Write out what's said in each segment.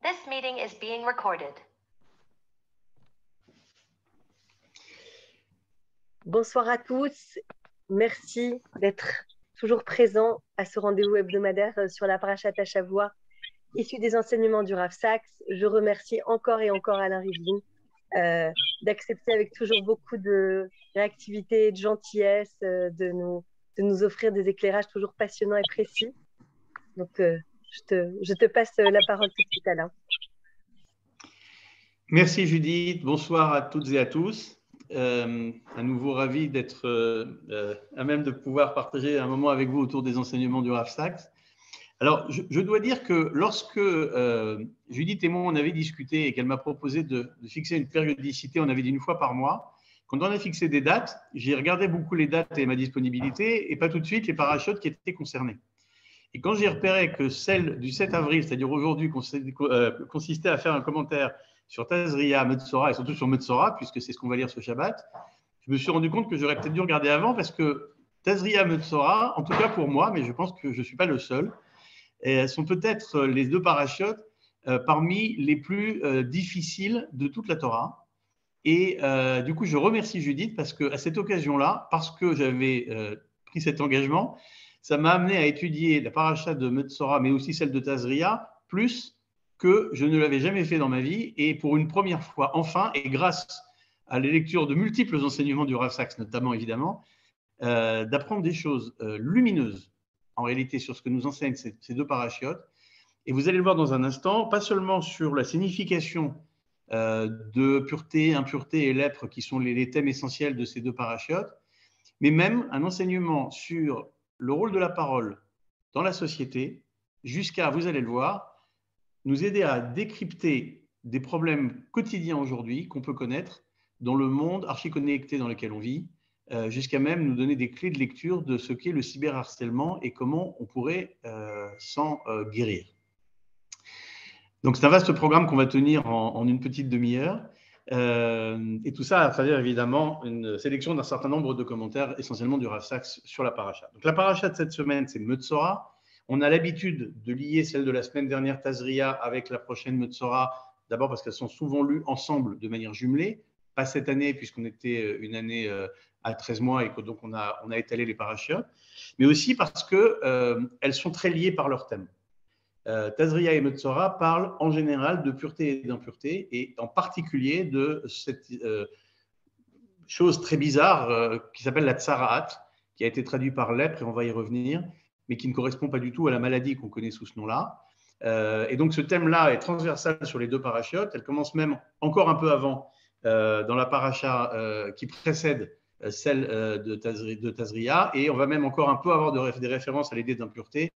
This meeting is being recorded. Bonsoir à tous. Merci d'être toujours présents à ce rendez-vous hebdomadaire sur la Parashat Hashavua, issu des enseignements du Rav Sacks. Je remercie encore et encore Alain Rivlin d'accepter avec toujours beaucoup de réactivité et de gentillesse de nous offrir des éclairages toujours passionnants et précis. Donc, je te passe la parole tout de suite, Alain. Merci Judith, bonsoir à toutes et à tous. À nouveau ravi d'être à même de pouvoir partager un moment avec vous autour des enseignements du Rav Sacks. Alors, je dois dire que lorsque Judith et moi, on avait discuté et qu'elle m'a proposé de fixer une périodicité, on avait dit une fois par mois, quand on a fixé des dates, j'ai regardé beaucoup les dates et ma disponibilité et pas tout de suite les parachutes qui étaient concernés. Et quand j'ai repéré que celle du 7 avril, c'est-à-dire aujourd'hui, consistait à faire un commentaire sur Tazria, Metzora et surtout sur Metzora, puisque c'est ce qu'on va lire ce Shabbat, je me suis rendu compte que j'aurais peut-être dû regarder avant parce que Tazria, Metzora, en tout cas pour moi, mais je pense que je ne suis pas le seul, sont peut-être les deux parachutes parmi les plus difficiles de toute la Torah. Et du coup, je remercie Judith parce qu'à cette occasion-là, parce que j'avais pris cet engagement, ça m'a amené à étudier la paracha de Metzora, mais aussi celle de Tazria, plus que je ne l'avais jamais fait dans ma vie. Et pour une première fois, enfin, et grâce à la lecture de multiples enseignements du Rav Sacks, notamment évidemment, d'apprendre des choses lumineuses, en réalité, sur ce que nous enseignent ces deux parachiotes. Et vous allez le voir dans un instant, pas seulement sur la signification de pureté, impureté et lèpre, qui sont les thèmes essentiels de ces deux parachiotes, mais même un enseignement sur le rôle de la parole dans la société, jusqu'à, vous allez le voir, nous aider à décrypter des problèmes quotidiens aujourd'hui qu'on peut connaître dans le monde archi-connecté dans lequel on vit, jusqu'à même nous donner des clés de lecture de ce qu'est le cyberharcèlement et comment on pourrait s'en guérir. Donc c'est un vaste programme qu'on va tenir en une petite demi-heure. Et tout ça à travers évidemment une sélection d'un certain nombre de commentaires, essentiellement du Rav Sacks sur la paracha. Donc la paracha de cette semaine, c'est Metzora. On a l'habitude de lier celle de la semaine dernière, Tazria, avec la prochaine Metzora, d'abord parce qu'elles sont souvent lues ensemble de manière jumelée, pas cette année puisqu'on était une année à 13 mois et que donc on a étalé les parachas, mais aussi parce qu'elles sont très liées par leur thème. Tazria et Metzora parlent en général de pureté et d'impureté, et en particulier de cette chose très bizarre qui s'appelle la tsaraat, qui a été traduite par lèpre, et on va y revenir, mais qui ne correspond pas du tout à la maladie qu'on connaît sous ce nom-là. Et donc ce thème-là est transversal sur les deux parachiotes. Elle commence même encore un peu avant, dans la paracha qui précède celle de Tazria, et on va même encore un peu avoir des références à l'idée d'impureté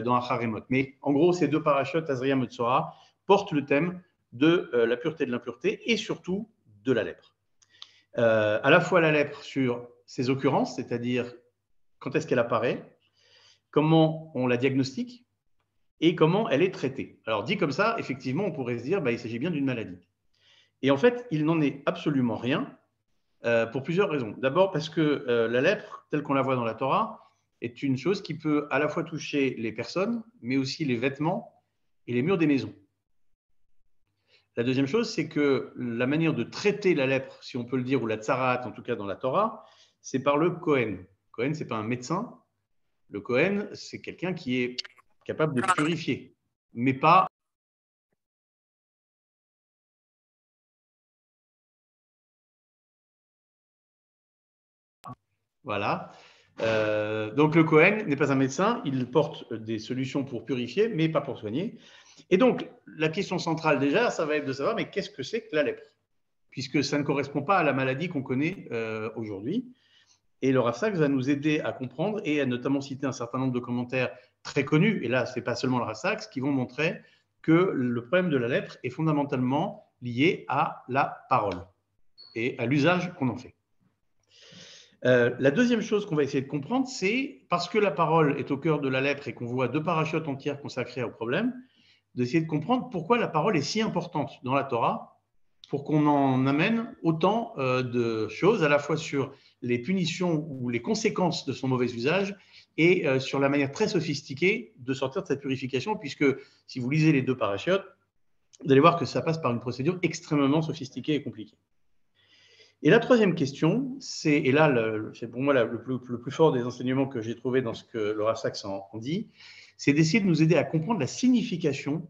dans Acharemot. Mais en gros, ces deux parachutes, Tazria et Metzora, portent le thème de la pureté de l'impureté et surtout de la lèpre. À la fois la lèpre sur ses occurrences, c'est-à-dire quand est-ce qu'elle apparaît, comment on la diagnostique et comment elle est traitée. Alors dit comme ça, effectivement, on pourrait se dire il s'agit bien d'une maladie. Et en fait, il n'en est absolument rien pour plusieurs raisons. D'abord parce que la lèpre, telle qu'on la voit dans la Torah, est une chose qui peut à la fois toucher les personnes, mais aussi les vêtements et les murs des maisons. La deuxième chose, c'est que la manière de traiter la lèpre, si on peut le dire, ou la tsaraat, en tout cas dans la Torah, c'est par le Kohen. Kohen, ce n'est pas un médecin. Le Kohen, c'est quelqu'un qui est capable de purifier, mais pas... Voilà. Donc le Kohen n'est pas un médecin, il porte des solutions pour purifier, mais pas pour soigner. Et donc la question centrale déjà, ça va être de savoir, mais qu'est-ce que c'est que la lèpre? Puisque ça ne correspond pas à la maladie qu'on connaît aujourd'hui. Et le Rav Sacks va nous aider à comprendre et à notamment citer un certain nombre de commentaires très connus, et là, ce n'est pas seulement le Rav Sacks, qui vont montrer que le problème de la lèpre est fondamentalement lié à la parole et à l'usage qu'on en fait. La deuxième chose qu'on va essayer de comprendre, c'est parce que la parole est au cœur de la lèpre et qu'on voit deux parachutes entières consacrées au problème, d'essayer de comprendre pourquoi la parole est si importante dans la Torah pour qu'on en amène autant de choses, à la fois sur les punitions ou les conséquences de son mauvais usage et sur la manière très sophistiquée de sortir de cette purification, puisque si vous lisez les deux parachutes, Vous allez voir que ça passe par une procédure extrêmement sophistiquée et compliquée. Et la troisième question, et là, c'est pour moi le plus fort des enseignements que j'ai trouvé dans ce que le Rav Saks en dit, c'est d'essayer de nous aider à comprendre la signification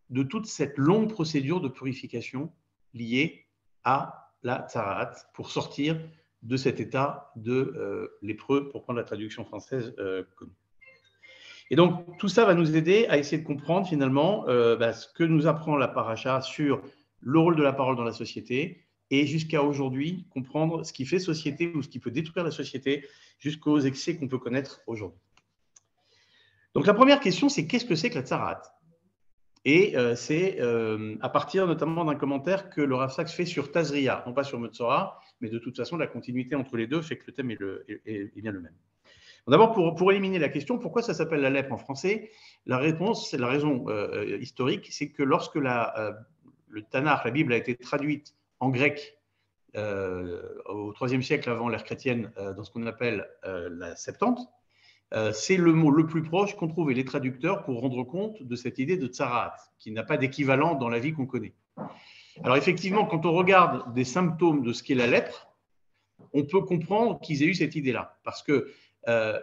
de toute cette longue procédure de purification liée à la tzaraat pour sortir de cet état de lépreux, pour prendre la traduction française connue. Et donc, tout ça va nous aider à essayer de comprendre finalement ce que nous apprend la paracha sur le rôle de la parole dans la société et jusqu'à aujourd'hui, comprendre ce qui fait société ou ce qui peut détruire la société jusqu'aux excès qu'on peut connaître aujourd'hui. Donc, la première question, c'est qu'est-ce que c'est que la tzaraat? Et c'est à partir notamment d'un commentaire que le Rav Saks fait sur Tazria, non pas sur Metzora, mais de toute façon, la continuité entre les deux fait que le thème est bien le même. D'abord, pour éliminer la question, pourquoi ça s'appelle la lèpre en français? La réponse, c'est la raison historique, c'est que lorsque le Tanakh, la Bible, a été traduite en grec au IIIe siècle avant l'ère chrétienne, dans ce qu'on appelle la Septante, c'est le mot le plus proche qu'ont trouvé les traducteurs pour rendre compte de cette idée de tzaraat, qui n'a pas d'équivalent dans la vie qu'on connaît. Alors effectivement, quand on regarde des symptômes de ce qu'est la lèpre, on peut comprendre qu'ils aient eu cette idée-là, parce que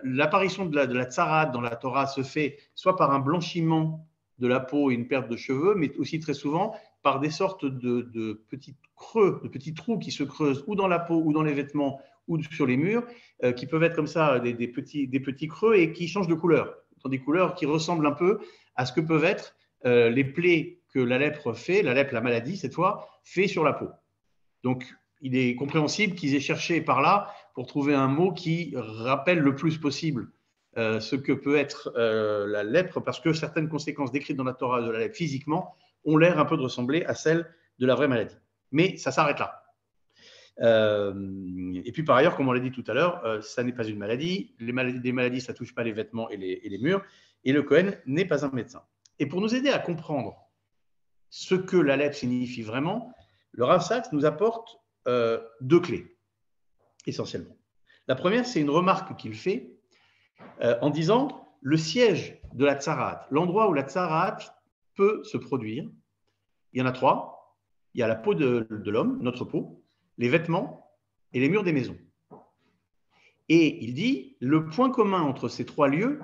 l'apparition de la tzaraat dans la Torah se fait soit par un blanchiment de la peau et une perte de cheveux, mais aussi très souvent par des sortes de petits creux, de petits trous qui se creusent ou dans la peau ou dans les vêtements ou sur les murs, qui peuvent être comme ça des petits creux et qui changent de couleur, dans des couleurs qui ressemblent un peu à ce que peuvent être les plaies que la lèpre fait, la maladie cette fois, fait sur la peau. Donc, il est compréhensible qu'ils aient cherché par là pour trouver un mot qui rappelle le plus possible ce que peut être la lèpre, parce que certaines conséquences décrites dans la Torah de la lèpre physiquement ont l'air un peu de ressembler à celles de la vraie maladie. Mais ça s'arrête là. Et puis par ailleurs, comme on l'a dit tout à l'heure, ça n'est pas une maladie. Les maladies, ça ne touche pas les vêtements et les murs. Et le Kohen n'est pas un médecin. Et pour nous aider à comprendre ce que la lèpre signifie vraiment, le Rav Saks nous apporte deux clés, essentiellement. La première, c'est une remarque qu'il fait en disant le siège de la tzaraat, l'endroit où la tzaraat peut se produire, il y en a trois. Il y a la peau de l'homme, notre peau, les vêtements et les murs des maisons. Et il dit, le point commun entre ces trois lieux,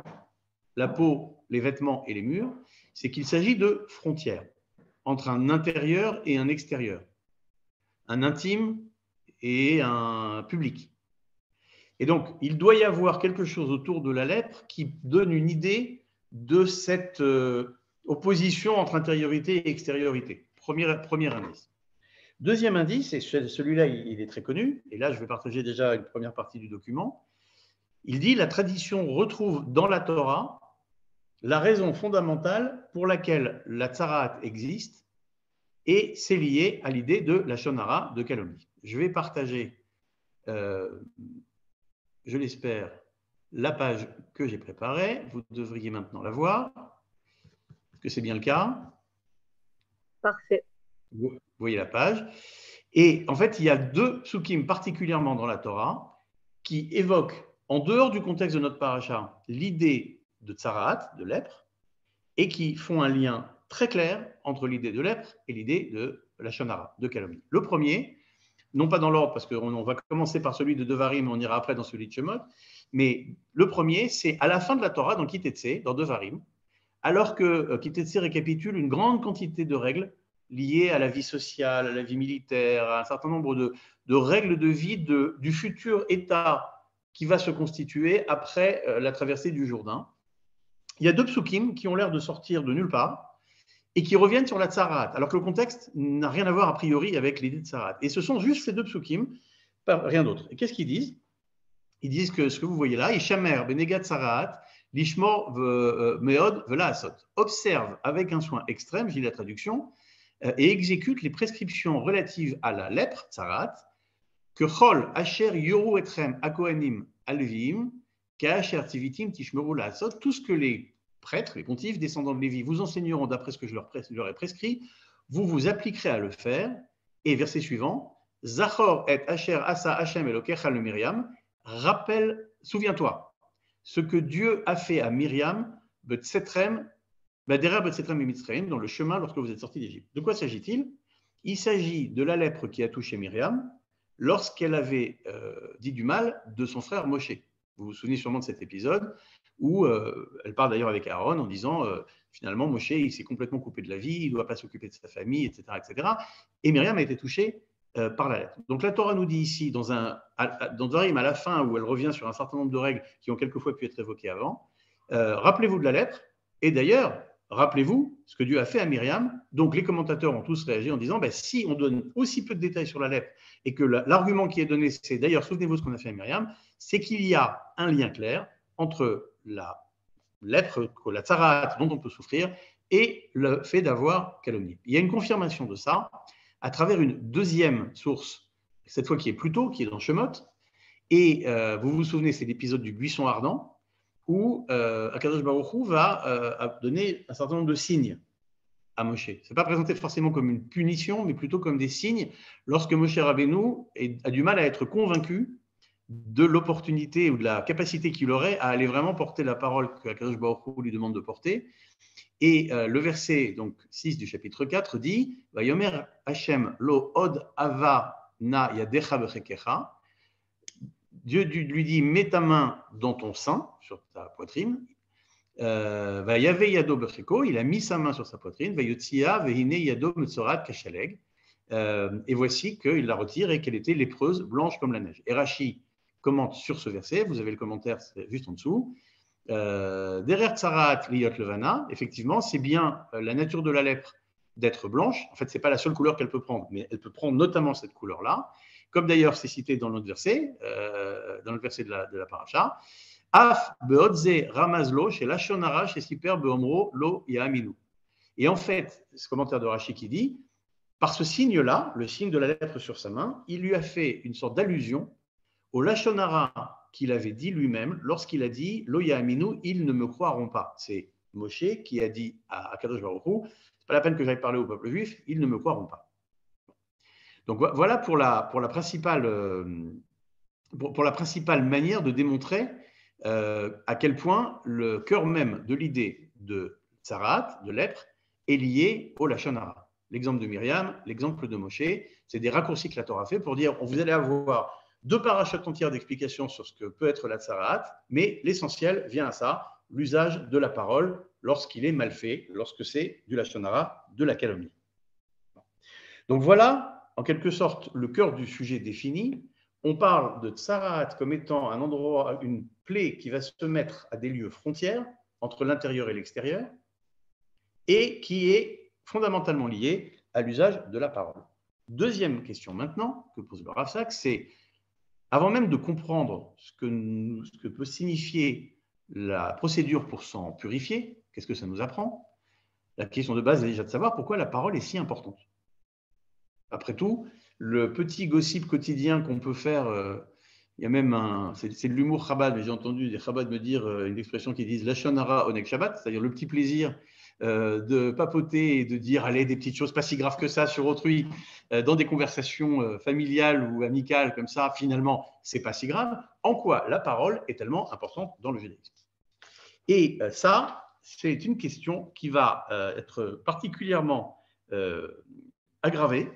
la peau, les vêtements et les murs, c'est qu'il s'agit de frontières entre un intérieur et un extérieur, un intime et un public. Et donc, il doit y avoir quelque chose autour de la lèpre qui donne une idée de cette opposition entre intériorité et extériorité. Premier indice. Deuxième indice, et celui-là, il est très connu, et là, je vais partager déjà une première partie du document. Il dit, la tradition retrouve dans la Torah la raison fondamentale pour laquelle la tzaraat existe, et c'est lié à l'idée de la lashon hara, de calomnie. Je vais partager, je l'espère, la page que j'ai préparée. Vous devriez maintenant la voir. Est-ce que c'est bien le cas? Parfait. Vous voyez la page. Et en fait, il y a deux psukim particulièrement dans la Torah qui évoquent, en dehors du contexte de notre paracha, l'idée de tzaraat, de lèpre, et qui font un lien très clair entre l'idée de lèpre et l'idée de lashon hara, de calomnie. Le premier, non pas dans l'ordre, parce qu'on va commencer par celui de Devarim, on ira après dans celui de Shemot, mais le premier, c'est à la fin de la Torah, dans Kitetsé, dans Devarim, alors que Kitetsé récapitule une grande quantité de règles liées à la vie sociale, à la vie militaire, à un certain nombre de règles de vie du futur État qui va se constituer après la traversée du Jourdain. Il y a deux psukim qui ont l'air de sortir de nulle part et qui reviennent sur la tzaraat, alors que le contexte n'a rien à voir a priori avec l'idée de tzaraat. Et ce sont juste ces deux psukim, rien d'autre. Et qu'est-ce qu'ils disent? Ils disent que ce que vous voyez là, Ishamer benegat tzaraat, lishmor meod vela asot. Observe avec un soin extrême, j'ai la traduction, et exécute les prescriptions relatives à la lèpre, tzaraat, que chol asher yoru etrem akohanim alvim, ka'asher tivitim tishmeru la asot, tout ce que les prêtres, les pontifes, descendants de Lévi, vous enseigneront d'après ce que je leur ai prescrit, vous vous appliquerez à le faire. Et verset suivant, Zachor et Asher Asa Hashem Elokecha le Myriam, rappelle, souviens-toi, ce que Dieu a fait à Myriam, Betsetrem, dans le chemin lorsque vous êtes sortis d'Égypte. De quoi s'agit-il? Il s'agit de la lèpre qui a touché Myriam lorsqu'elle avait dit du mal de son frère Moshe. Vous vous souvenez sûrement de cet épisode où elle part d'ailleurs avec Aaron en disant finalement Moshe il s'est complètement coupé de la vie, il ne doit pas s'occuper de sa famille, etc. etc. Et Myriam a été touchée par la lettre. Donc la Torah nous dit ici, dans Dvarim à la fin, où elle revient sur un certain nombre de règles qui ont quelquefois pu être évoquées avant, rappelez-vous de la lettre, et d'ailleurs, rappelez-vous ce que Dieu a fait à Myriam. Donc les commentateurs ont tous réagi en disant, si on donne aussi peu de détails sur la lettre, et que l'argument qui est donné, c'est d'ailleurs, souvenez-vous ce qu'on a fait à Myriam, c'est qu'il y a un lien clair entre la lèpre, la tsarat dont on peut souffrir, et le fait d'avoir calomnie. Il y a une confirmation de ça à travers une deuxième source, cette fois qui est plus tôt, qui est dans Shemot. Et vous vous souvenez, c'est l'épisode du buisson ardent, où Akadosh Baruch Hu va donner un certain nombre de signes à Moshe. Ce n'est pas présenté forcément comme une punition, mais plutôt comme des signes lorsque Moshe Rabbeinu a du mal à être convaincu de l'opportunité ou de la capacité qu'il aurait à aller vraiment porter la parole que Akadosh Baruch Hu lui demande de porter. Et le verset donc, 6 du chapitre 4 dit « Vayomer Hashem lo od ava na yadecha bechekecha » Dieu lui dit « Mets ta main dans ton sein, sur ta poitrine. » Vayave yado becheko, il a mis sa main sur sa poitrine. Vayotzia vehine yado metzorat kashaleg. Et voici qu'il la retire et qu'elle était lépreuse, blanche comme la neige. Et Rashi commente sur ce verset, vous avez le commentaire juste en dessous. Derer tsarat liyot levana, effectivement, c'est bien la nature de la lèpre d'être blanche. En fait, ce n'est pas la seule couleur qu'elle peut prendre, mais elle peut prendre notamment cette couleur-là, comme d'ailleurs c'est cité dans notre verset, de la paracha. Af beodze ramazlo chez lachonara chez siper beomro lo yaaminu. Et en fait, ce commentaire de Rashi qui dit, par ce signe-là, le signe de la lèpre sur sa main, il lui a fait une sorte d'allusion au lachonara qu'il avait dit lui-même lorsqu'il a dit « Lo ya'aminu, ils ne me croiront pas ». C'est Moshe qui a dit à Kadosh Baruch Hu « C'est pas la peine que j'aille parler au peuple juif, ils ne me croiront pas ». Donc voilà pour la principale manière de démontrer à quel point le cœur même de l'idée de tsarat, de lèpre, est lié au lachon hara. L'exemple de Myriam, l'exemple de Moshe, c'est des raccourcis que la Torah fait pour dire vous allez avoir 2 parachotes entières d'explications sur ce que peut être la tsarat, mais l'essentiel vient à ça, l'usage de la parole lorsqu'il est mal fait, lorsque c'est du lachon hara, de la calomnie. Donc voilà, en quelque sorte, le cœur du sujet défini. On parle de tsarat comme étant un endroit, une plaie qui va se mettre à des lieux frontières entre l'intérieur et l'extérieur et qui est fondamentalement lié à l'usage de la parole. Deuxième question maintenant que pose le Rav Saks, c'est avant même de comprendre ce que peut signifier la procédure pour s'en purifier, qu'est-ce que ça nous apprend? La question de base est déjà de savoir pourquoi la parole est si importante. Après tout, le petit gossip quotidien qu'on peut faire, il y a même c'est de l'humour Chabad, mais j'ai entendu des Chabad me dire une expression qui disent lachon hara onek Shabbat, c'est-à-dire le petit plaisir de papoter et de dire allez des petites choses pas si graves que ça sur autrui dans des conversations familiales ou amicales comme ça, finalement c'est pas si grave. En quoi la parole est tellement importante dans le judaïsme? Et ça, c'est une question qui va être particulièrement aggravée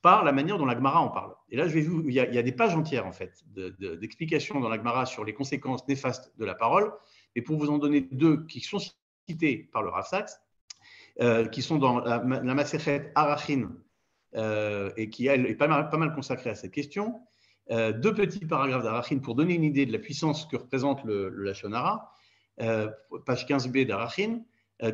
par la manière dont la Gemara en parle. Et là, il y a des pages entières en fait d'explications dans la Gemara sur les conséquences néfastes de la parole. Et pour vous en donner 2 qui sont cités par le Rav Saks, qui sont dans la Masechet Arachin et qui elle, est pas mal consacrée à cette question. 2 petits paragraphes d'Arachin pour donner une idée de la puissance que représente le lachon hara. Page 15b d'Arachin.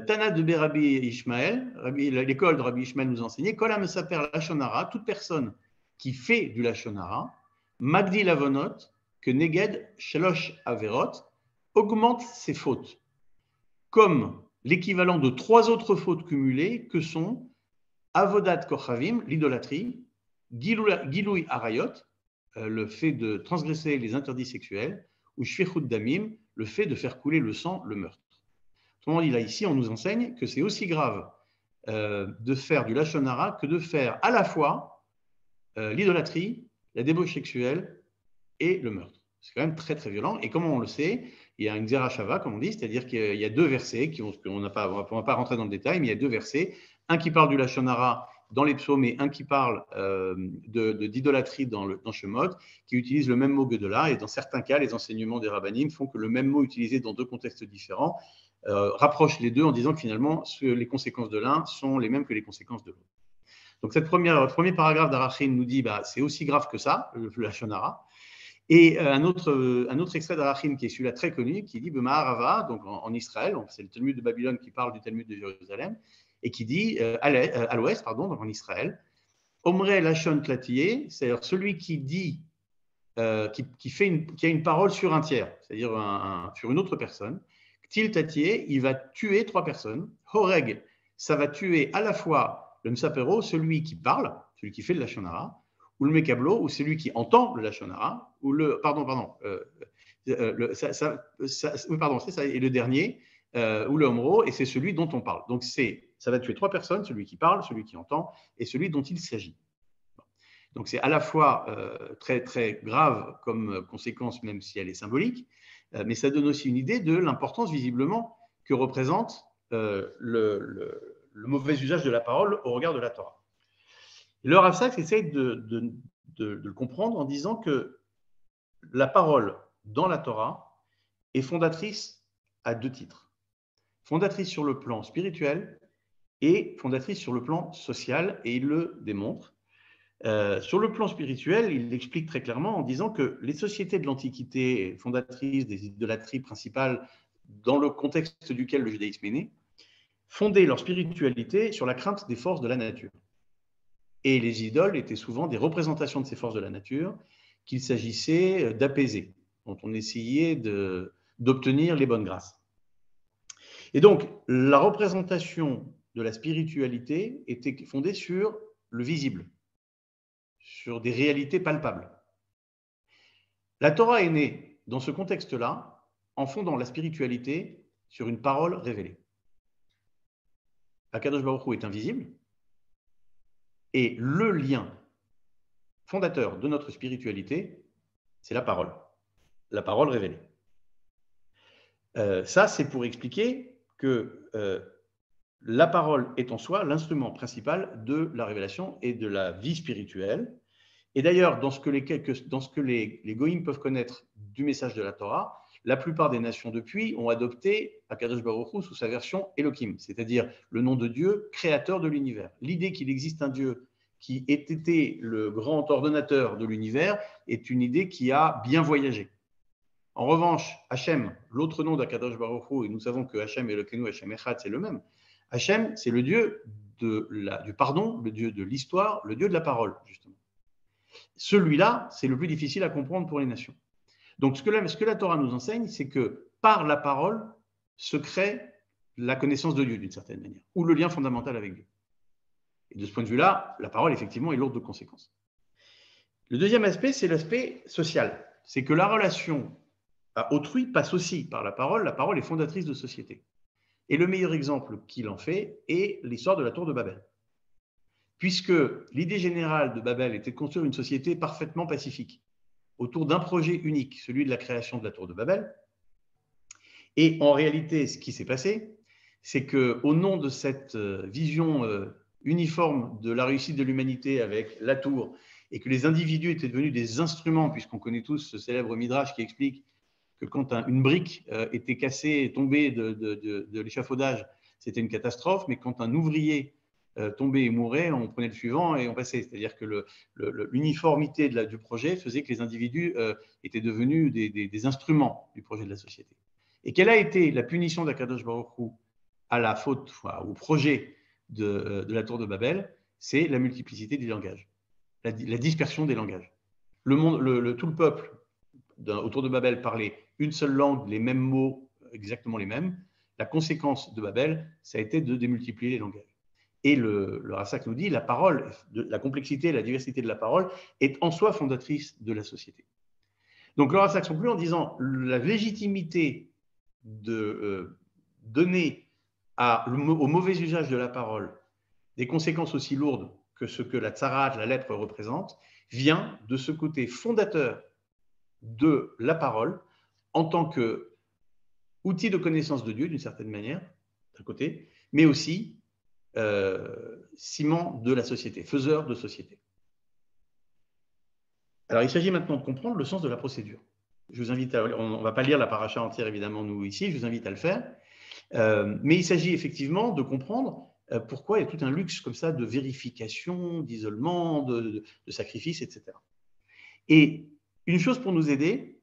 Tana de Rabbi Ishmael, l'école de Rabbi Ishmael nous enseignait Kolam Saper lachon hara, toute personne qui fait du lachon hara, Magdi Lavonot, que Neged Shalosh Averot, augmente ses fautes, comme l'équivalent de 3 autres fautes cumulées que sont Avodat Kochavim, l'idolâtrie, Giloui Arayot, le fait de transgresser les interdits sexuels, ou Shfichut Damim, le fait de faire couler le sang, le meurtre. Autrement dit, là, ici, on nous enseigne que c'est aussi grave de faire du lachon hara que de faire à la fois l'idolâtrie, la débauche sexuelle et le meurtre. C'est quand même très, très violent. Et comme on le sait, il y a une Zerachava, comme on dit, c'est-à-dire qu'il y a deux versets, on ne va pas rentrer dans le détail, mais il y a deux versets, un qui parle du Lachon Hara dans les psaumes et un qui parle d'idolâtrie dans Shemot, qui utilise le même mot Gedolah, et dans certains cas, les enseignements des rabbinim font que le même mot utilisé dans deux contextes différents rapproche les deux en disant que finalement, les conséquences de l'un sont les mêmes que les conséquences de l'autre. Donc, ce premier paragraphe d'Arachin nous dit c'est aussi grave que ça, le Lachon Hara. Et un autre extrait d'Arachin qui est celui-là très connu, qui dit B'Maharava, donc en Israël, c'est le Talmud de Babylone qui parle du Talmud de Jérusalem, et qui dit à l'ouest, donc en Israël, Omre Lachon Tlatiyeh, c'est-à-dire celui qui dit, qui a une parole sur un tiers, c'est-à-dire sur une autre personne. Ktil Tlatiyeh, il va tuer trois personnes. Horeg, ça va tuer à la fois le Msapero, celui qui parle, celui qui fait le Lachon Hara, ou le Mekablo, ou celui qui entend le Lachon Hara, ou le. C'est ça, et le dernier, ou le Homro, et c'est celui dont on parle. Donc ça va tuer trois personnes, celui qui parle, celui qui entend, et celui dont il s'agit. Donc c'est à la fois très, très grave comme conséquence, même si elle est symbolique, mais ça donne aussi une idée de l'importance, visiblement, que représente le mauvais usage de la parole au regard de la Torah. Le Rav Saks essaye de le comprendre en disant que la parole dans la Torah est fondatrice à deux titres. Fondatrice sur le plan spirituel et fondatrice sur le plan social, et il le démontre. Sur le plan spirituel, il l'explique très clairement en disant que les sociétés de l'Antiquité, fondatrices des idolâtries principales dans le contexte duquel le judaïsme est né, fondaient leur spiritualité sur la crainte des forces de la nature. Et les idoles étaient souvent des représentations de ces forces de la nature qu'il s'agissait d'apaiser, dont on essayait d'obtenir les bonnes grâces. Et donc, la représentation de la spiritualité était fondée sur le visible, sur des réalités palpables. La Torah est née dans ce contexte-là en fondant la spiritualité sur une parole révélée. Akadosh Baruch Hu est invisible, et le lien fondateur de notre spiritualité, c'est la parole révélée. Ça, c'est pour expliquer que la parole est en soi l'instrument principal de la révélation et de la vie spirituelle. Et d'ailleurs, dans ce que les goïms peuvent connaître du message de la Torah, la plupart des nations depuis ont adopté Akadosh Baruch Hu sous sa version Elohim, c'est-à-dire le nom de Dieu, créateur de l'univers. L'idée qu'il existe un Dieu qui ait été le grand ordonnateur de l'univers est une idée qui a bien voyagé. En revanche, Hachem, l'autre nom d'Akadosh Baruch Hu, et nous savons que Hachem et Elokeinu, Hachem Echad, c'est le même. Hachem, c'est le Dieu du pardon, le Dieu de l'histoire, le Dieu de la parole, justement. Celui-là, c'est le plus difficile à comprendre pour les nations. Donc, ce que la Torah nous enseigne, c'est que par la parole se crée la connaissance de Dieu, d'une certaine manière, ou le lien fondamental avec Dieu. Et de ce point de vue-là, la parole, effectivement, est lourde de conséquences. Le deuxième aspect, c'est l'aspect social. C'est que la relation à autrui passe aussi par la parole. La parole est fondatrice de société. Et le meilleur exemple qu'il en fait est l'histoire de la tour de Babel. Puisque l'idée générale de Babel était de construire une société parfaitement pacifique, autour d'un projet unique, celui de la création de la tour de Babel. Et en réalité, ce qui s'est passé, c'est qu'au nom de cette vision uniforme de la réussite de l'humanité avec la tour, et que les individus étaient devenus des instruments, puisqu'on connaît tous ce célèbre midrash qui explique que quand une brique était cassée, tombée de l'échafaudage, c'était une catastrophe, mais quand un ouvrier tombait et mourait, on prenait le suivant et on passait. C'est-à-dire que l'uniformité du projet faisait que les individus étaient devenus des instruments du projet de la société. Et quelle a été la punition d'Akadosh Baruch Hu à la faute, au projet de la tour de Babel? C'est la multiplicité des langages, la dispersion des langages. Tout le peuple autour de Babel parlait une seule langue, les mêmes mots, exactement les mêmes. La conséquence de Babel, ça a été de démultiplier les langages. Et le Rav Saks nous dit, la parole, la complexité, la diversité de la parole est en soi fondatrice de la société. Donc le Rav Saks conclut en disant, la légitimité de donner au mauvais usage de la parole des conséquences aussi lourdes que ce que la tsarat, la lettre représente, vient de ce côté fondateur de la parole en tant que outil de connaissance de Dieu d'une certaine manière, d'un côté, mais aussi ciment de la société, faiseur de société. Alors, il s'agit maintenant de comprendre le sens de la procédure. Je vous invite on ne va pas lire la paracha entière, évidemment, nous, ici, je vous invite à le faire. Mais il s'agit effectivement de comprendre pourquoi il y a tout un luxe comme ça de vérification, d'isolement, de sacrifice, etc. Et une chose pour nous aider,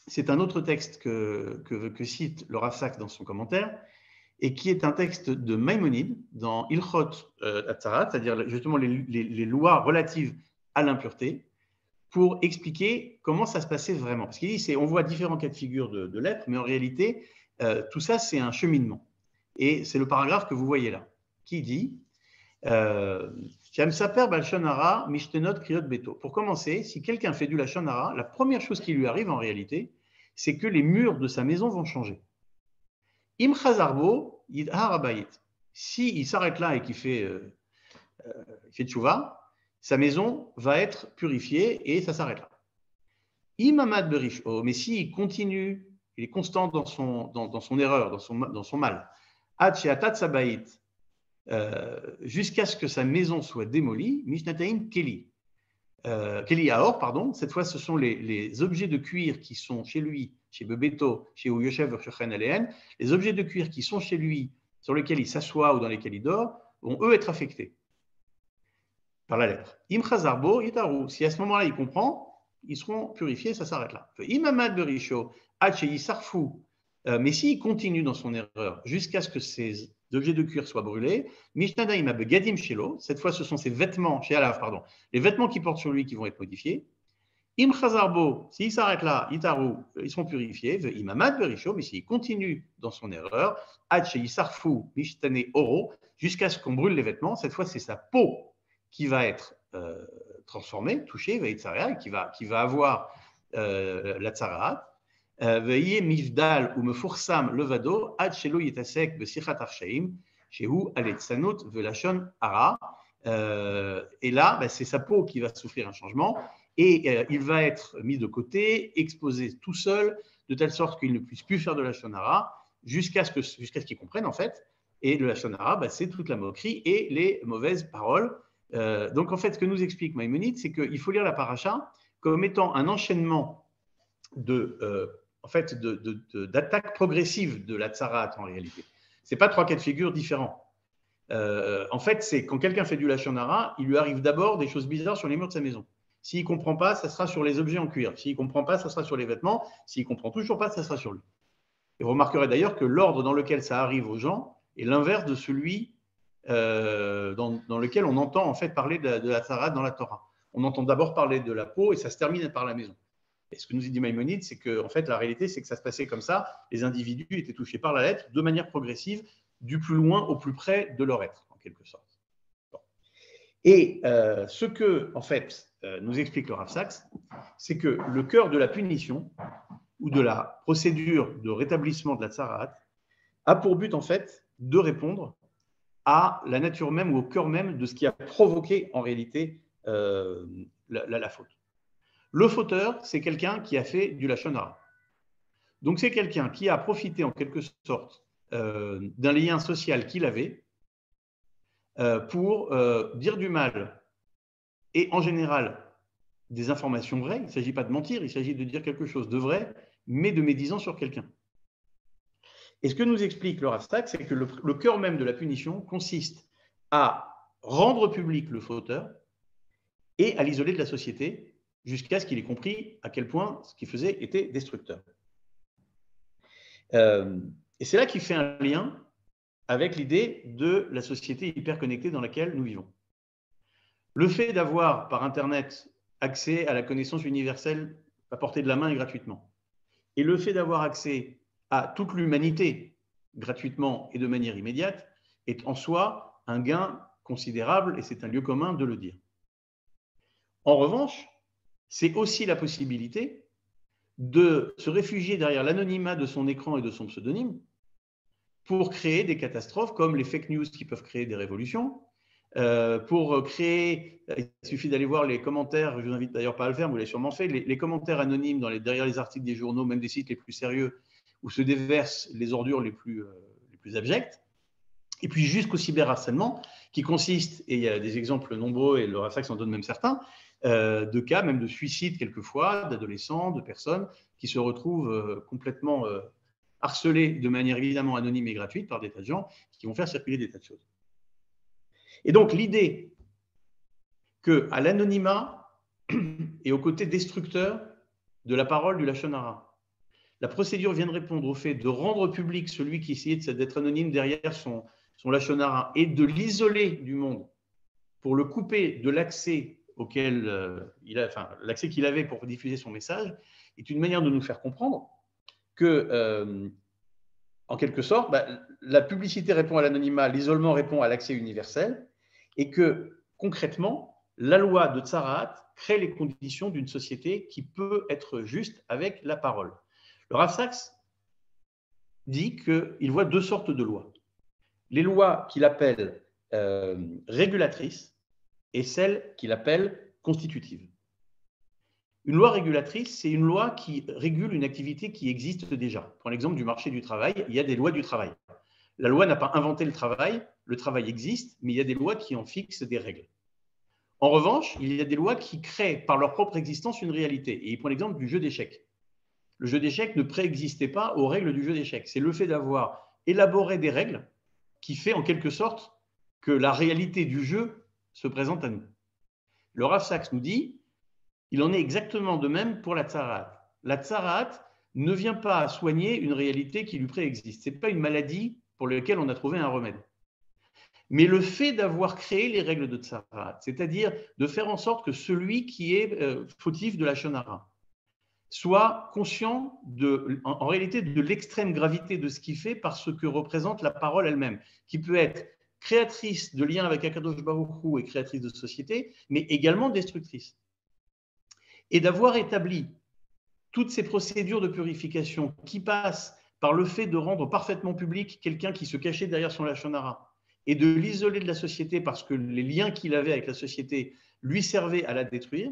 c'est un autre texte que cite le Rav Saks dans son commentaire, et qui est un texte de Maïmonide dans Ilchot Hatzarat, c'est-à-dire justement les lois relatives à l'impureté, pour expliquer comment ça se passait vraiment. Parce qu'il dit, on voit différents cas de figure de l'être, mais en réalité, tout ça, c'est un cheminement. Et c'est le paragraphe que vous voyez là, qui dit pour commencer, si quelqu'un fait du lachon hara, la première chose qui lui arrive en réalité, c'est que les murs de sa maison vont changer. Im chazarbo yidhar habayit. S'il s'arrête là et qu'il fait tchouva, sa maison va être purifiée et ça s'arrête là. Im amad berisho, mais s'il continue, il est constant dans son erreur, dans son mal, ad she'atat sabayit, jusqu'à ce que sa maison soit démolie, Mishnataim Keli. Keli Aor, pardon, cette fois ce sont les objets de cuir qui sont chez lui, chez Bebeto, chez Yoshev Shochen Alehen, les objets de cuir qui sont chez lui, sur lesquels il s'assoit ou dans lesquels il dort, vont eux être affectés par la lettre. Im Chazarbo Yitaru, si à ce moment-là il comprend, ils seront purifiés, ça s'arrête là. Im Amad Berisho, Hache Yisarfu, mais s'il continue dans son erreur jusqu'à ce que ces objets de cuir soient brûlés, Mishnadaim Begadim Shelo, cette fois ce sont ses vêtements, chez Alav, pardon, les vêtements qu'il porte sur lui qui vont être modifiés. Im Chazarbo, s'il s'arrête là, Itaru, ils seront purifiés. Im Amad Berisho, mais s'il continue dans son erreur, Hache Yisarfu Mishtane Oro, jusqu'à ce qu'on brûle les vêtements, cette fois c'est sa peau qui va être transformée, touchée, et qui va avoir la tsarat. Veye mifdal ou mefursam levado ad shelo yetasek besichat arshaim shehu aletsanot velashon hara. Et là, c'est sa peau qui va souffrir un changement et il va être mis de côté, exposé tout seul, de telle sorte qu'il ne puisse plus faire de lashon hara jusqu'à ce qu'il comprenne en fait. Et le lashon hara, c'est toute la moquerie et les mauvaises paroles. Donc en fait, ce que nous explique Maïmonide, c'est qu'il faut lire la paracha comme étant un enchaînement d'attaques progressives de la tsarat en réalité. Ce n'est pas trois cas de figure différents. En fait, c'est quand quelqu'un fait du lashon hara, il lui arrive d'abord des choses bizarres sur les murs de sa maison. S'il ne comprend pas, ça sera sur les objets en cuir. S'il ne comprend pas, ça sera sur les vêtements. S'il ne comprend toujours pas, ça sera sur lui. Et vous remarquerez d'ailleurs que l'ordre dans lequel ça arrive aux gens est l'inverse de celui dans lequel on entend en fait parler de la tsarat dans la Torah. On entend d'abord parler de la peau et ça se termine par la maison. Et ce que nous dit Maïmonide, c'est que en fait, la réalité, c'est que ça se passait comme ça. Les individus étaient touchés par la lettre de manière progressive, du plus loin au plus près de leur être, en quelque sorte. Bon. Et ce que, en fait, nous explique le Rav Saks, c'est que le cœur de la punition ou de la procédure de rétablissement de la tsarat a pour but, en fait, de répondre à la nature même ou au cœur même de ce qui a provoqué, en réalité, la faute. Le fauteur, c'est quelqu'un qui a fait du lashon hara. Donc, c'est quelqu'un qui a profité en quelque sorte d'un lien social qu'il avait pour dire du mal et en général des informations vraies. Il ne s'agit pas de mentir, il s'agit de dire quelque chose de vrai, mais de médisant sur quelqu'un. Et ce que nous explique le Rav Saks, c'est que le cœur même de la punition consiste à rendre public le fauteur et à l'isoler de la société jusqu'à ce qu'il ait compris à quel point ce qu'il faisait était destructeur. Et c'est là qu'il fait un lien avec l'idée de la société hyper connectée dans laquelle nous vivons. Le fait d'avoir par Internet accès à la connaissance universelle à portée de la main et gratuitement, et le fait d'avoir accès à toute l'humanité gratuitement et de manière immédiate est en soi un gain considérable et c'est un lieu commun de le dire. En revanche, c'est aussi la possibilité de se réfugier derrière l'anonymat de son écran et de son pseudonyme pour créer des catastrophes comme les fake news qui peuvent créer des révolutions, pour créer, il suffit d'aller voir les commentaires, je vous invite d'ailleurs pas à le faire, vous l'avez sûrement fait, les commentaires anonymes derrière les articles des journaux, même des sites les plus sérieux, où se déversent les ordures les plus abjectes, et puis jusqu'au cyberharcèlement, qui consiste, et il y a des exemples nombreux, et le Rav Sacks en donne même certains, de cas, même de suicides quelquefois, d'adolescents, de personnes qui se retrouvent complètement harcelés de manière évidemment anonyme et gratuite par des tas de gens qui vont faire circuler des tas de choses. Et donc l'idée qu'à l'anonymat et au côté destructeur de la parole du Lachon Hara, la procédure vient de répondre au fait de rendre public celui qui essayait d'être anonyme derrière son Lachon Hara et de l'isoler du monde pour le couper de l'accès auquel l'accès qu'il avait pour diffuser son message, est une manière de nous faire comprendre que, en quelque sorte, la publicité répond à l'anonymat, l'isolement répond à l'accès universel, et que, concrètement, la loi de Tzaraat crée les conditions d'une société qui peut être juste avec la parole. Le Rav Sacks dit qu'il voit deux sortes de lois. Les lois qu'il appelle régulatrices et celles qu'il appelle constitutives. Une loi régulatrice, c'est une loi qui régule une activité qui existe déjà. Pour l'exemple du marché du travail, il y a des lois du travail. La loi n'a pas inventé le travail existe, mais il y a des lois qui en fixent des règles. En revanche, il y a des lois qui créent par leur propre existence une réalité. Et il prend l'exemple du jeu d'échecs. Le jeu d'échecs ne préexistait pas aux règles du jeu d'échecs. C'est le fait d'avoir élaboré des règles qui fait en quelque sorte que la réalité du jeu se présente à nous. Le Rav Sacks nous dit, il en est exactement de même pour la Tzaraat. La Tzaraat ne vient pas soigner une réalité qui lui préexiste. Ce n'est pas une maladie pour laquelle on a trouvé un remède. Mais le fait d'avoir créé les règles de Tzaraat, c'est-à-dire de faire en sorte que celui qui est fautif de la Lachon Hara soit conscient en réalité de l'extrême gravité de ce qu'il fait par ce que représente la parole elle-même, qui peut être créatrice de liens avec Akadosh Baruch Hu et créatrice de société, mais également destructrice. Et d'avoir établi toutes ces procédures de purification qui passent par le fait de rendre parfaitement public quelqu'un qui se cachait derrière son Lachon Hara et de l'isoler de la société parce que les liens qu'il avait avec la société lui servaient à la détruire,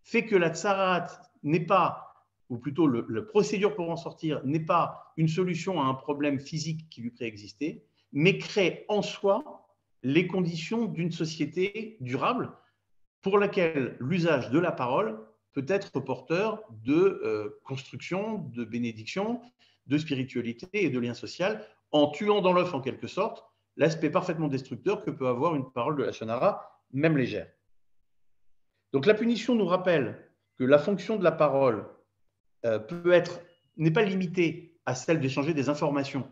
fait que la Tzaraat n'est pas, ou plutôt la procédure pour en sortir, n'est pas une solution à un problème physique qui lui préexistait, mais crée en soi les conditions d'une société durable pour laquelle l'usage de la parole peut être porteur de construction, de bénédiction, de spiritualité et de lien social, en tuant dans l'œuf en quelque sorte l'aspect parfaitement destructeur que peut avoir une parole de la Lachon Hara, même légère. Donc la punition nous rappelle que la fonction de la parole n'est pas limitée à celle d'échanger des informations,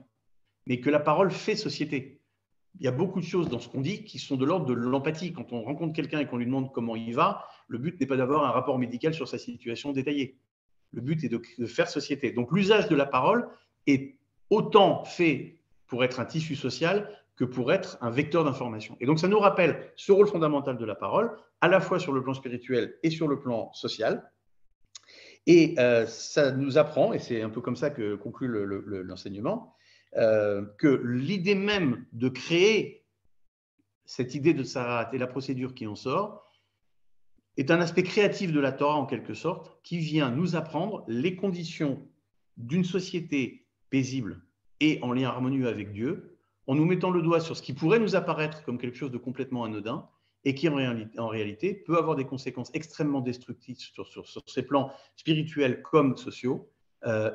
mais que la parole fait société. Il y a beaucoup de choses dans ce qu'on dit qui sont de l'ordre de l'empathie. Quand on rencontre quelqu'un et qu'on lui demande comment il va, le but n'est pas d'avoir un rapport médical sur sa situation détaillée. Le but est de faire société. Donc l'usage de la parole est autant fait pour être un tissu social que pour être un vecteur d'information. Et donc ça nous rappelle ce rôle fondamental de la parole, à la fois sur le plan spirituel et sur le plan social. Et ça nous apprend, et c'est un peu comme ça que conclut l'enseignement, que l'idée même de créer cette idée de Tzaraat et la procédure qui en sort est un aspect créatif de la Torah en quelque sorte, qui vient nous apprendre les conditions d'une société paisible et en lien harmonieux avec Dieu, en nous mettant le doigt sur ce qui pourrait nous apparaître comme quelque chose de complètement anodin et qui en réalité peut avoir des conséquences extrêmement destructives sur ces plans spirituels comme sociaux,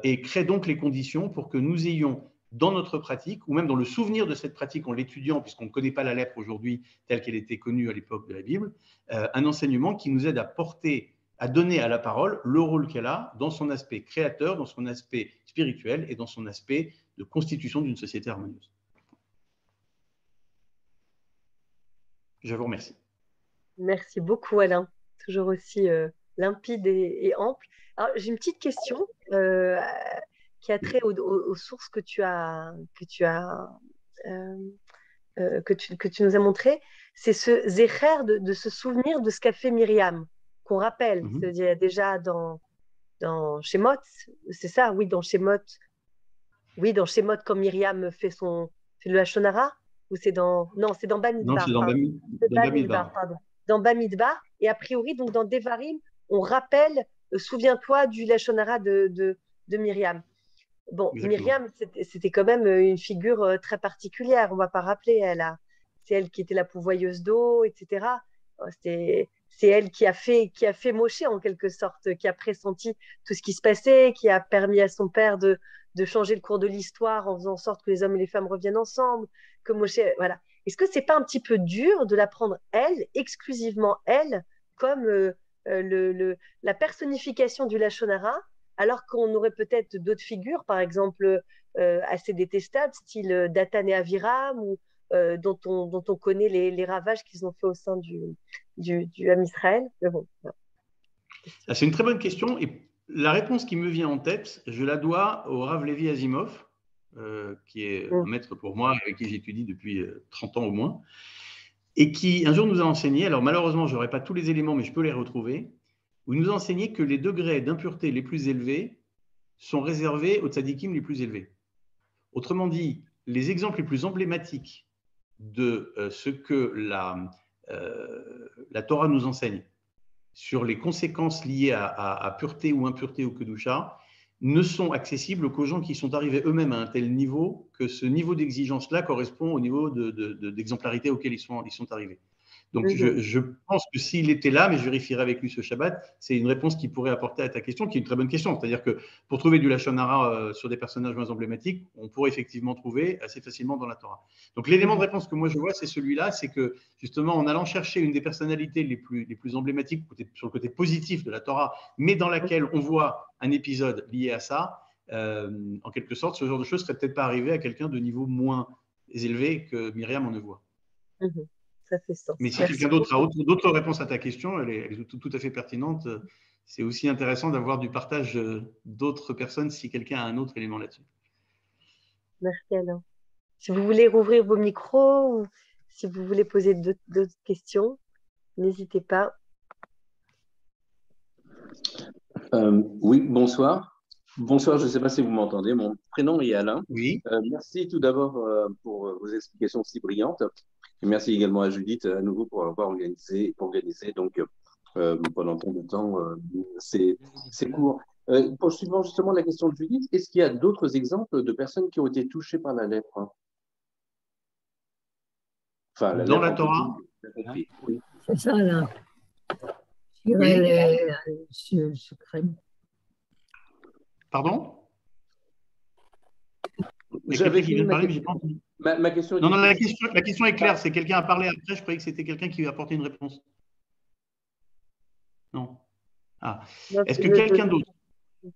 et crée donc les conditions pour que nous ayons dans notre pratique, ou même dans le souvenir de cette pratique en l'étudiant, puisqu'on ne connaît pas la lèpre aujourd'hui telle qu'elle était connue à l'époque de la Bible, un enseignement qui nous aide à donner à la parole le rôle qu'elle a dans son aspect créateur, dans son aspect spirituel et dans son aspect de constitution d'une société harmonieuse. Je vous remercie. Merci beaucoup, Alain. Toujours aussi limpide et ample. Alors, j'ai une petite question qui a trait aux sources que tu nous as montrées. C'est ce zécher de se souvenir de ce qu'a fait Myriam, qu'on rappelle. C'est-à-dire déjà dans Shemot, c'est ça, oui, dans Shemot. Oui, dans Shemot, quand Myriam fait le Lachon Hara, ou c'est dans... Non, c'est dans Bamidbar. Non, c'est dans Bamidbar. Pardon. Dans Bamidbar. Et a priori, donc dans Devarim, on rappelle, souviens-toi du Lachon Hara de Myriam. Bon, Exactement. Myriam, c'était quand même une figure très particulière. On va pas rappeler, c'est elle qui était la pourvoyeuse d'eau, etc. C'est elle qui a fait Moshe en quelque sorte, qui a pressenti tout ce qui se passait, qui a permis à son père de changer le cours de l'histoire en faisant en sorte que les hommes et les femmes reviennent ensemble, que Moshe, voilà. Est-ce que c'est pas un petit peu dur de la prendre elle, exclusivement elle, comme la personnification du Lachon Hara, alors qu'on aurait peut-être d'autres figures, par exemple, assez détestables, style Dathan et Aviram, ou dont on connaît les ravages qu'ils ont fait au sein du Ham Israël. Mais bon, voilà. Ah, c'est une très bonne question. Et la réponse qui me vient en tête, je la dois au Rav Levi Asimov, qui est un Mm. maître pour moi, avec qui j'étudie depuis 30 ans au moins, et qui un jour nous a enseigné, alors malheureusement, je n'aurai pas tous les éléments, mais je peux les retrouver, où il nous a enseigné que les degrés d'impureté les plus élevés sont réservés aux tzadikim les plus élevés. Autrement dit, les exemples les plus emblématiques de ce que la Torah nous enseigne sur les conséquences liées à pureté ou impureté au Kedusha ne sont accessibles qu'aux gens qui sont arrivés eux-mêmes à un tel niveau que ce niveau d'exigence-là correspond au niveau d'exemplarité auquel ils sont arrivés. Donc, Mhm. je pense que s'il était là, mais je vérifierai avec lui ce Shabbat, c'est une réponse qu'il pourrait apporter à ta question, qui est une très bonne question. C'est-à-dire que pour trouver du Lachon Hara sur des personnages moins emblématiques, on pourrait effectivement trouver assez facilement dans la Torah. Donc, l'élément de réponse que moi je vois, c'est celui-là, c'est que justement, en allant chercher une des personnalités les plus emblématiques sur le côté positif de la Torah, mais dans laquelle on voit un épisode lié à ça, en quelque sorte, ce genre de choses serait peut-être pas arrivé à quelqu'un de niveau moins élevé que Myriam en ne voit. Mhm. Ça fait Mais sens. si Merci quelqu'un d'autre a beaucoup. d'autres réponses à ta question, elle est tout à fait pertinente. C'est aussi intéressant d'avoir du partage d'autres personnes si quelqu'un a un autre élément là-dessus. Merci Alain. Si vous voulez rouvrir vos micros ou si vous voulez poser d'autres questions, n'hésitez pas. Oui, bonsoir. Bonsoir, je ne sais pas si vous m'entendez. Mon prénom est Alain. Oui. Merci tout d'abord pour vos explications si brillantes. Et merci également à Judith à nouveau pour avoir organisé donc pendant tant de temps ces cours. Poursuivant justement la question de Judith, est-ce qu'il y a d'autres exemples de personnes qui ont été touchées par la lèpre? Enfin, la Dans lèpre la en tout cas, Torah, compris. Oui. C'est ça, là. Je oui. dirais le secret. Pardon? Il y a J'avais quelqu'un qui vient fini de ma parler, mais j'ai question. pas entendu. Ma question Non, était non, précise. la question est claire. C'est quelqu'un a parlé après. Je croyais que c'était quelqu'un qui lui apportait une réponse. Non. Ah. Non, Est-ce que quelqu'un d'autre? non,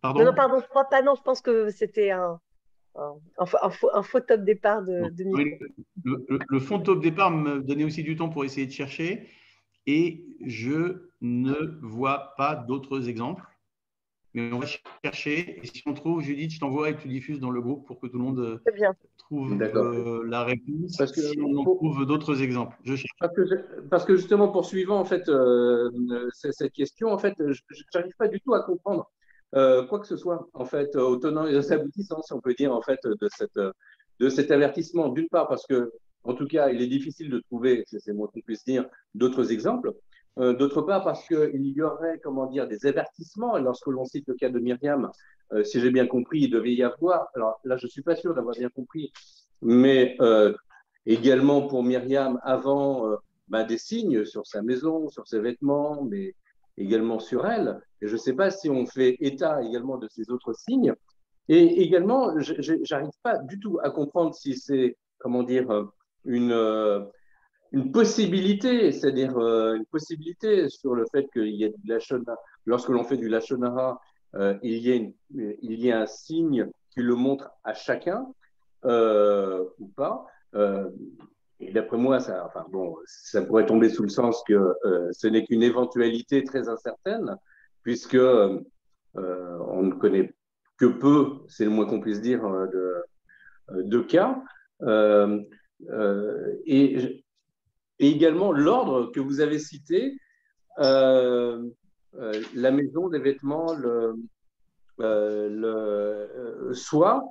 Pardon? pardon, je crois pas. Non, je pense que c'était un faux top départ Non. de micro. Le fond top départ me donnait aussi du temps pour essayer de chercher et je ne vois pas d'autres exemples. Mais on va chercher et si on trouve, Judith, je t'envoie et tu diffuses dans le groupe pour que tout le monde Très bien. trouve D'accord. la réponse Parce que si on trouve d'autres exemples. Je cherche. Parce que justement, poursuivant en fait cette question, en fait, je n'arrive pas du tout à comprendre quoi que ce soit en fait au tenant et aux aboutissants, si on peut dire en fait de cet avertissement. D'une part parce que en tout cas, il est difficile de trouver, c'est le moins qu'on puisse dire, d'autres exemples. D'autre part parce qu'il y aurait, comment dire, des avertissements. Et lorsque l'on cite le cas de Myriam, si j'ai bien compris, il devait y avoir. Alors là, je suis pas sûr d'avoir bien compris, mais également pour Myriam, avant des signes sur sa maison, sur ses vêtements, mais également sur elle. Et je ne sais pas si on fait état également de ces autres signes. Et également, je n'arrive pas du tout à comprendre si c'est, comment dire, une possibilité, c'est-à-dire une possibilité sur le fait qu'il y ait du Lachon Hara. Lorsque l'on fait du Lachon Hara, il y a un signe qui le montre à chacun ou pas. Et d'après moi, ça pourrait tomber sous le sens que ce n'est qu'une éventualité très incertaine, puisque on ne connaît que peu, c'est le moins qu'on puisse dire, de cas. Euh, et également l'ordre que vous avez cité, la maison, les vêtements, soit,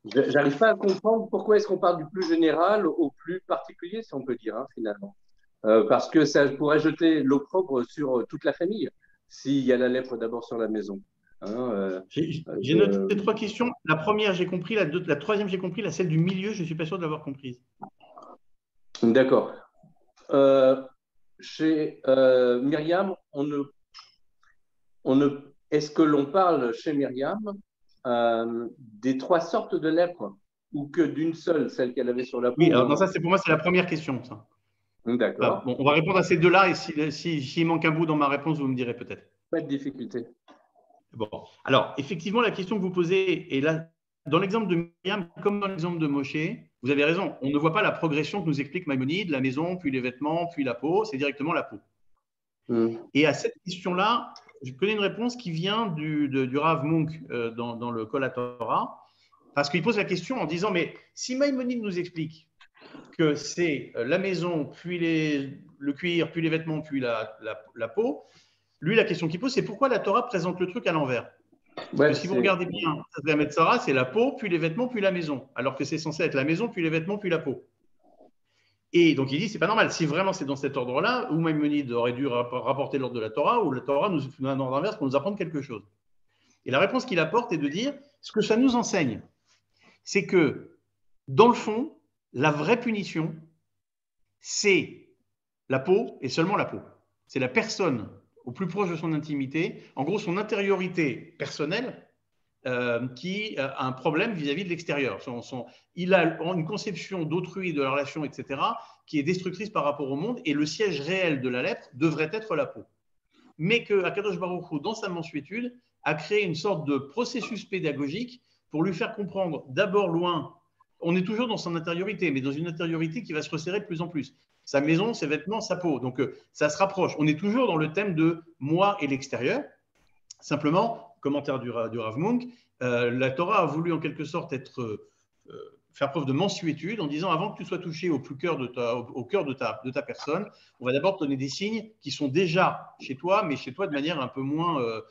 j'arrive pas à comprendre pourquoi est-ce qu'on part du plus général au plus particulier, si on peut dire, hein, finalement. Parce que ça pourrait jeter l'opprobre sur toute la famille, s'il y a la lèpre d'abord sur la maison. Hein, J'ai noté 3 questions. La première, j'ai compris. La troisième, j'ai compris. Celle du milieu, je ne suis pas sûr de l'avoir comprise. d'accord. Chez Myriam, est-ce que l'on parle chez Myriam des 3 sortes de lèpre ou que d'une seule, celle qu'elle avait sur la peau? Oui, alors, non, ça, pour moi, c'est la première question. Ça. D'accord. Bon, on va répondre à ces deux-là et s'il manque un bout dans ma réponse, vous me direz peut-être. Pas de difficulté. Bon, alors, effectivement, la question que vous posez, et là, dans l'exemple de Myriam, comme dans l'exemple de Moshe, vous avez raison, on ne voit pas la progression que nous explique Maïmonide, la maison, puis les vêtements, puis la peau, c'est directement la peau. Et à cette question-là, je connais une réponse qui vient du Rav Munk dans le Kol HaTorah, parce qu'il pose la question en disant, mais si Maïmonide nous explique que c'est la maison, puis le cuir, puis les vêtements, puis la peau, lui, la question qu'il pose, c'est pourquoi la Torah présente le truc à l'envers? Parce que si vous regardez bien, la Metzara, c'est la peau, puis les vêtements, puis la maison, alors que c'est censé être la maison, puis les vêtements, puis la peau. Et donc il dit, c'est pas normal. Si vraiment c'est dans cet ordre-là, ou Maïmonide aurait dû rapporter l'ordre de la Torah, ou la Torah nous fait un ordre inverse pour nous apprendre quelque chose. Et la réponse qu'il apporte est de dire, ce que ça nous enseigne, c'est que, dans le fond, la vraie punition, c'est la peau et seulement la peau. C'est la personne au plus proche de son intimité, en gros son intériorité personnelle, qui a un problème vis-à-vis de l'extérieur. Il a une conception d'autrui, de la relation, etc., qui est destructrice par rapport au monde, et le siège réel de la lèpre devrait être la peau. Mais que Akadosh Baruch Hu, dans sa mansuétude, a créé une sorte de processus pédagogique pour lui faire comprendre d'abord loin, on est toujours dans son intériorité, mais dans une intériorité qui va se resserrer de plus en plus. Sa maison, ses vêtements, sa peau. Donc, ça se rapproche. On est toujours dans le thème de moi et l'extérieur. Simplement, commentaire du Rav Munk, la Torah a voulu en quelque sorte faire preuve de mansuétude en disant avant que tu sois touché au cœur de ta personne, on va d'abord te donner des signes qui sont déjà chez toi, mais chez toi de manière un peu moins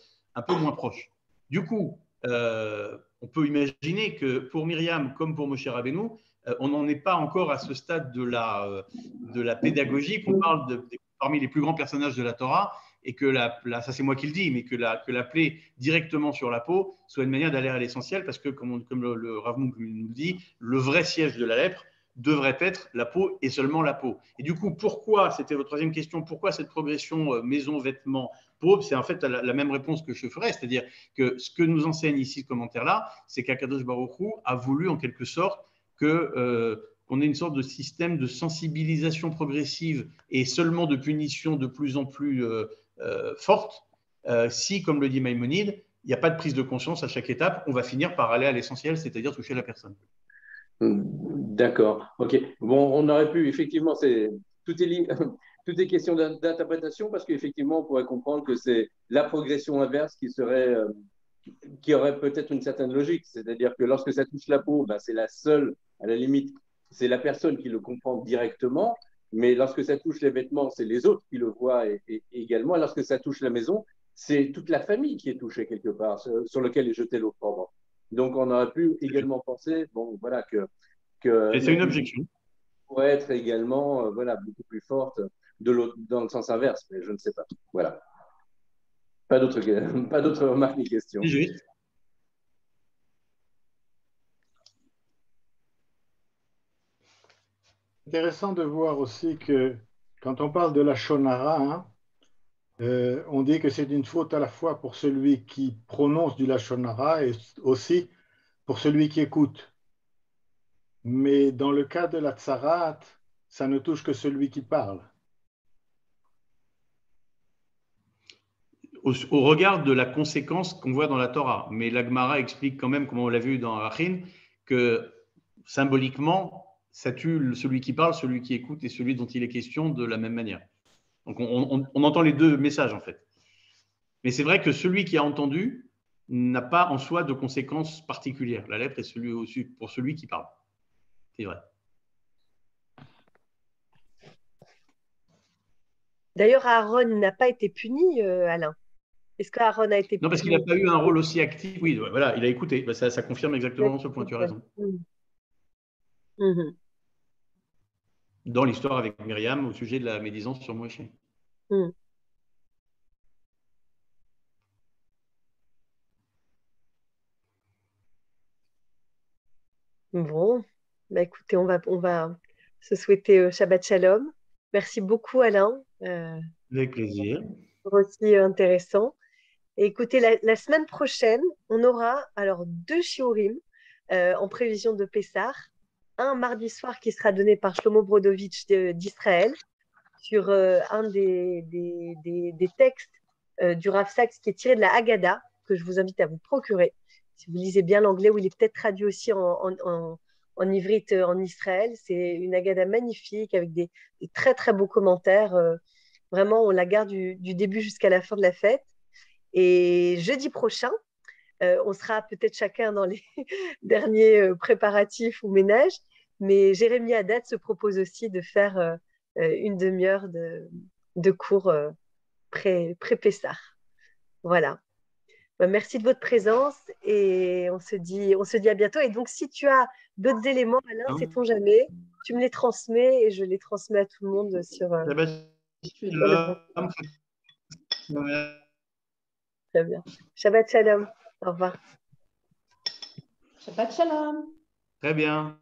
proche. Du coup, on peut imaginer que pour Myriam comme pour Moshe Rabbeinu, on n'en est pas encore à ce stade de la pédagogie, qu'on parle parmi les plus grands personnages de la Torah, et que ça c'est moi qui le dis, mais que la plaie directement sur la peau soit une manière d'aller à l'essentiel, parce que comme le Rav Munk nous le dit, le vrai siège de la lèpre devrait être la peau et seulement la peau. Et du coup, pourquoi, c'était votre troisième question, pourquoi cette progression maison, vêtements, peau? C'est en fait la même réponse que je ferais, c'est-à-dire que ce que nous enseigne ici ce commentaire-là, c'est qu'Akadosh Baruch Hu a voulu en quelque sorte qu'on ait une sorte de système de sensibilisation progressive et seulement de punition de plus en plus forte, si, comme le dit Maïmonide, il n'y a pas de prise de conscience à chaque étape, on va finir par aller à l'essentiel, c'est-à-dire toucher la personne. D'accord, ok. Bon, on aurait pu, effectivement, tout est question d'interprétation, parce qu'effectivement, on pourrait comprendre que c'est la progression inverse qui aurait peut-être une certaine logique. C'est-à-dire que lorsque ça touche la peau, ben, c'est la seule, à la limite, c'est la personne qui le comprend directement, mais lorsque ça touche les vêtements, c'est les autres qui le voient également. Et lorsque ça touche la maison, c'est toute la famille qui est touchée quelque part, sur lequel est jeté l'opprobre. Donc, on aurait pu également penser, bon, voilà, que et c'est une objection. pourrait être également, voilà, beaucoup plus forte dans le sens inverse, mais je ne sais pas. Voilà. Pas d'autres remarques ni questions. Juste. Intéressant de voir aussi que quand on parle de la shonara, hein, on dit que c'est une faute à la fois pour celui qui prononce du lashon hara et aussi pour celui qui écoute. Mais dans le cas de la tsarat, ça ne touche que celui qui parle. Au regard de la conséquence qu'on voit dans la Torah. Mais la Gemara explique quand même, comme on l'a vu dans Arachin, que symboliquement, ça tue celui qui parle, celui qui écoute et celui dont il est question de la même manière. Donc on entend les deux messages en fait. Mais c'est vrai que celui qui a entendu n'a pas en soi de conséquences particulières. La lèpre est pour celui qui parle. C'est vrai. D'ailleurs, Aaron n'a pas été puni, Alain. Est-ce qu'Aaron a été puni? Non, parce qu'il n'a pas eu un rôle aussi actif. Oui, voilà, il a écouté. Ça confirme exactement ce point, tu as raison. Dans l'histoire avec Myriam au sujet de la médisance sur Moshe. Bon, bah écoutez, on va se souhaiter Shabbat Shalom. Merci beaucoup, Alain. Avec plaisir. Aussi intéressant. Et écoutez, la semaine prochaine, on aura alors 2 shiurim en prévision de Pessah. Un mardi soir qui sera donné par Shlomo Brodovitch d'Israël sur un des textes du Rav Saks qui est tiré de la Haggadah, que je vous invite à vous procurer. Si vous lisez bien l'anglais, ou il est peut-être traduit aussi en ivrite en Israël. C'est une Haggadah magnifique avec des très très beaux commentaires. Vraiment, on la garde du début jusqu'à la fin de la fête. Et jeudi prochain, on sera peut-être chacun dans les derniers préparatifs ou ménages, mais Jérémie Haddad se propose aussi de faire une demi-heure de cours pré-Pessah. Voilà. Merci de votre présence et on se dit à bientôt. Et donc, si tu as d'autres éléments, Alain, sait-on jamais, tu me les transmets et je les transmets à tout le monde sur le groupe. Très bien. Shabbat Shalom. Au revoir. Shabbat Shalom. Très bien.